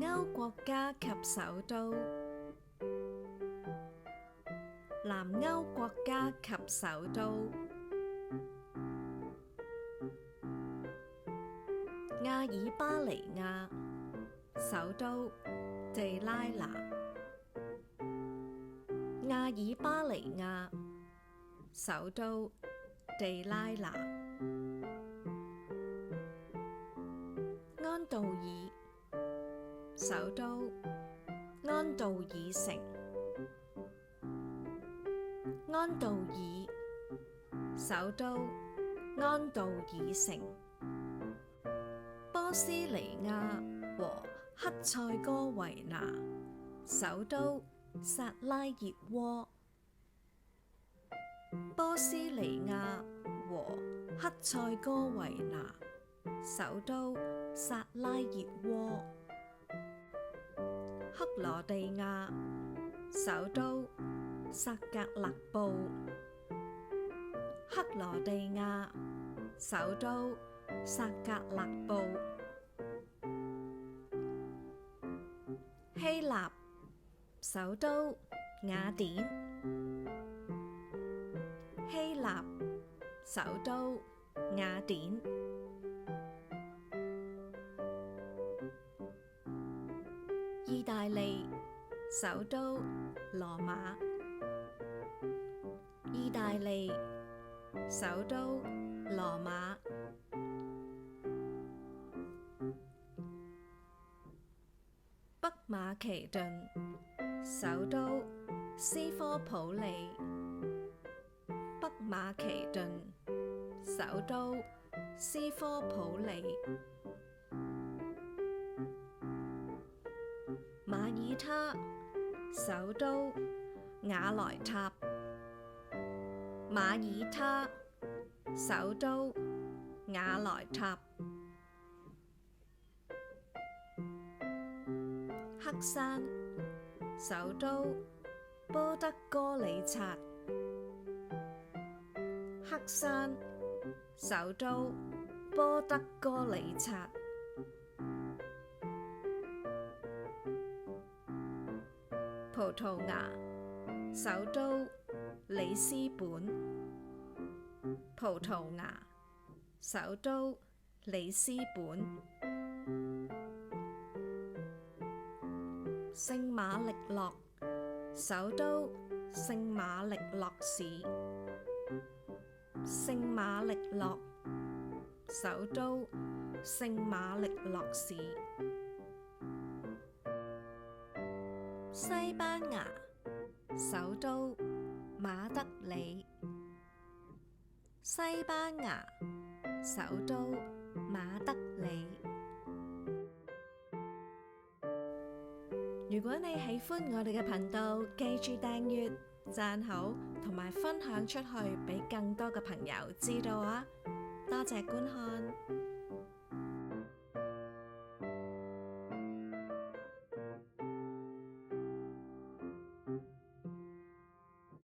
歐國家及首都。南歐國家及首都。亞爾巴尼亞，首都地拉那。亞爾巴尼亞，首都地拉那。安道爾，首都安道爾城。安道爾，首都安道爾城。波斯尼亞和克塞哥維那，首都薩拉熱窩。波斯尼亞和克塞哥維那，首都薩拉熱窩。克羅地亞，首都薩格勒布。克羅地亞，首都薩格勒布。希臘，首都雅典。希臘，首都雅典。意大利，首都羅馬。意大利，首都羅馬。北馬其頓，首都斯科普里。北馬其頓，首都斯科普里。馬耳他，首都瓦萊塔。馬耳他，首都瓦萊塔。黑山，首都波德哥里察。黑山，首都波德哥里察。葡萄牙，首都里斯本。葡萄牙，首都里斯本。聖馬力諾，首都聖馬力諾市。聖馬力諾，首都聖馬力諾市。西班牙，首都馬德里。西班牙，首都馬德里。如果你喜歡我哋嘅頻道，記住訂閱、讚好同埋分享出去，俾更多嘅朋友知道啊！多謝觀看。